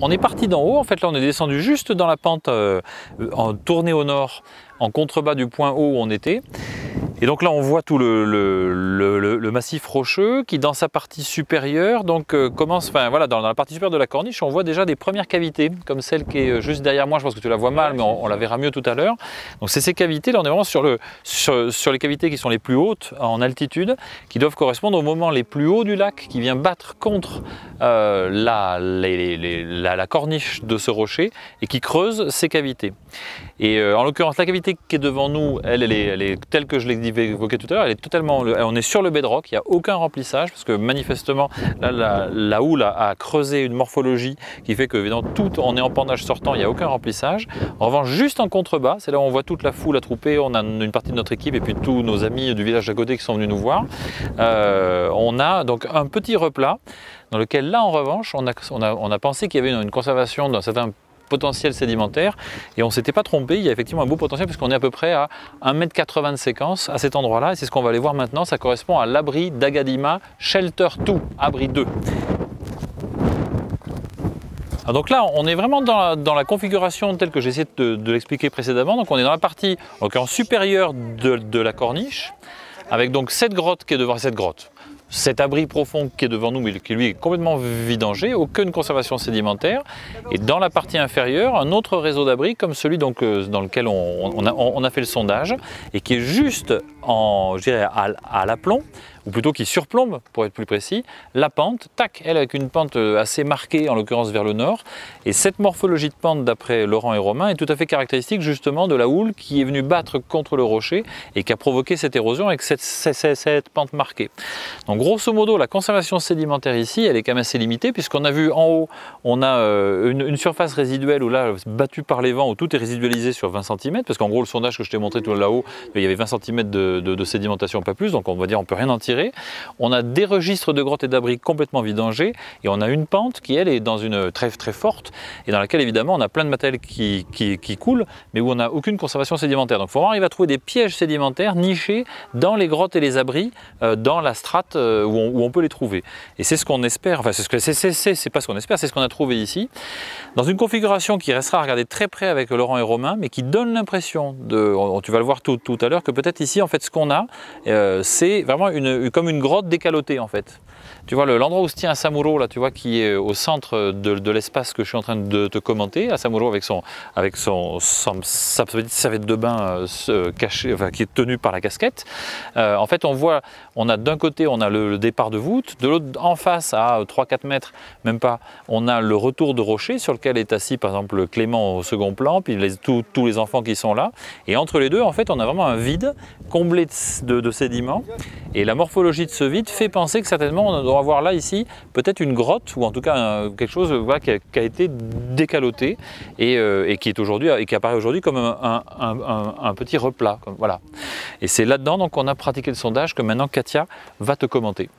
on est parti d'en haut, en fait là on est descendu juste dans la pente en tournée au nord, en contrebas du point haut où on était. Et donc là on voit tout le massif rocheux qui dans sa partie supérieure donc commence, enfin voilà, dans la partie supérieure de la corniche on voit déjà des premières cavités comme celle qui est juste derrière moi. Je pense que tu la vois mal mais on la verra mieux tout à l'heure. Donc c'est ces cavités là, on est vraiment sur les cavités qui sont les plus hautes en altitude, qui doivent correspondre aux moments les plus hauts du lac qui vient battre contre la corniche de ce rocher et qui creuse ces cavités. Et en l'occurrence la cavité qui est devant nous, elle est telle que je l'ai évoqué tout à l'heure, elle est totalement, on est sur le bedrock, il n'y a aucun remplissage parce que manifestement là, la houle a creusé une morphologie qui fait que évidemment tout on est en pendage sortant, il n'y a aucun remplissage. En revanche juste en contrebas, c'est là où on voit toute la foule attroupée, on a une partie de notre équipe et puis tous nos amis du village d'à côté qui sont venus nous voir. On a donc un petit replat dans lequel là en revanche on a pensé qu'il y avait une conservation d'un certain potentiel sédimentaire et on ne s'était pas trompé, il y a effectivement un beau potentiel puisqu'on est à peu près à 1,80 m de séquence à cet endroit là et c'est ce qu'on va aller voir maintenant. Ça correspond à l'abri d'Agadima Shelter 2, abri 2. Alors donc là on est vraiment dans la configuration telle que j'ai essayé de l'expliquer précédemment. Donc on est dans la partie en supérieure de la corniche avec donc cette grotte qui est devant cette grotte. Cet abri profond qui est devant nous, mais qui lui est complètement vidangé, aucune conservation sédimentaire. Et dans la partie inférieure, un autre réseau d'abris comme celui donc, dans lequel on a fait le sondage et qui est juste je dirais, à l'aplomb, ou plutôt qui surplombe, pour être plus précis, la pente, tac, elle avec une pente assez marquée, en l'occurrence vers le nord. Et cette morphologie de pente, d'après Laurent et Romain, est tout à fait caractéristique justement de la houle qui est venue battre contre le rocher et qui a provoqué cette érosion avec cette pente marquée. Donc grosso modo, la conservation sédimentaire ici, elle est quand même assez limitée, puisqu'on a vu en haut, on a une surface résiduelle où là, battue par les vents, où tout est résidualisé sur 20 cm, parce qu'en gros, le sondage que je t'ai montré tout là-haut, il y avait 20 cm de sédimentation, pas plus, donc on va dire on peut rien en tirer. On a des registres de grottes et d'abris complètement vidangés et on a une pente qui elle est dans une très forte et dans laquelle évidemment on a plein de matériel qui coule mais où on n'a aucune conservation sédimentaire. Donc il faut vraiment arriver à trouver des pièges sédimentaires nichés dans les grottes et les abris, dans la strate où on peut les trouver. Et c'est ce qu'on espère, enfin c'est pas ce qu'on espère, c'est ce qu'on a trouvé ici, dans une configuration qui restera à regarder très près avec Laurent et Romain, mais qui donne l'impression, tu vas le voir tout à l'heure, que peut-être ici en fait ce qu'on a c'est vraiment comme une grotte décalotée en fait. Tu vois l'endroit où se tient Asamuro là, tu vois, qui est au centre de l'espace que je suis en train de te commenter. Asamuro avec sa petite serviette de bain cachée, enfin, qui est tenue par la casquette. En fait on a d'un côté on a le départ de voûte, de l'autre en face à 3-4 mètres, même pas, on a le retour de rocher sur lequel est assis par exemple Clément au second plan, puis tous les enfants qui sont là. Et entre les deux en fait on a vraiment un vide comblé de sédiments. Et la morphologie de ce vide fait penser que certainement on doit avoir là ici peut-être une grotte ou en tout cas quelque chose voilà, qui a été décaloté et qui est aujourd'hui et qui apparaît aujourd'hui comme un petit replat. Voilà. Et c'est là-dedans donc qu'on a pratiqué le sondage que maintenant Katia va te commenter.